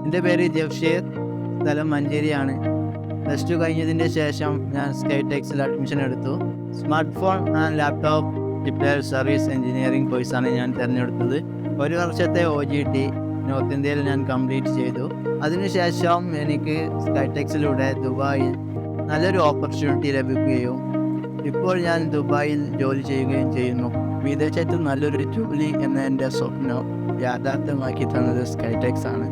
എൻ്റെ പേര് ജഫ്ഷീർ, സ്ഥലം മഞ്ചേരിയാണ്. പ്ലസ് ടു കഴിഞ്ഞതിൻ്റെ ശേഷം ഞാൻ സ്കൈടെക്സിൽ അഡ്മിഷൻ എടുത്തു. Smart phone and laptop repair service engineering കോഴ്സാണ് ഞാൻ തിരഞ്ഞെടുത്തത്. 1 വർഷത്തെ OGT നോർത്ത് ഇന്ത്യയിൽ ഞാൻ കംപ്ലീറ്റ് ചെയ്തു. അതിനുശേഷം എനിക്ക് സ്കൈടെക്സിലൂടെ ദുബായിൽ നല്ലൊരു ഓപ്പർച്യൂണിറ്റി ലഭിക്കുകയും ഇപ്പോൾ ഞാൻ ദുബായിൽ ജോലി ചെയ്യുകയും ചെയ്യുന്നു. വിദേശത്ത് നല്ലൊരു ജോലി എന്ന എൻ്റെ സ്വപ്നം യാഥാർത്ഥ്യമാക്കി തന്നത് സ്കൈടെക്സ് ആണ്.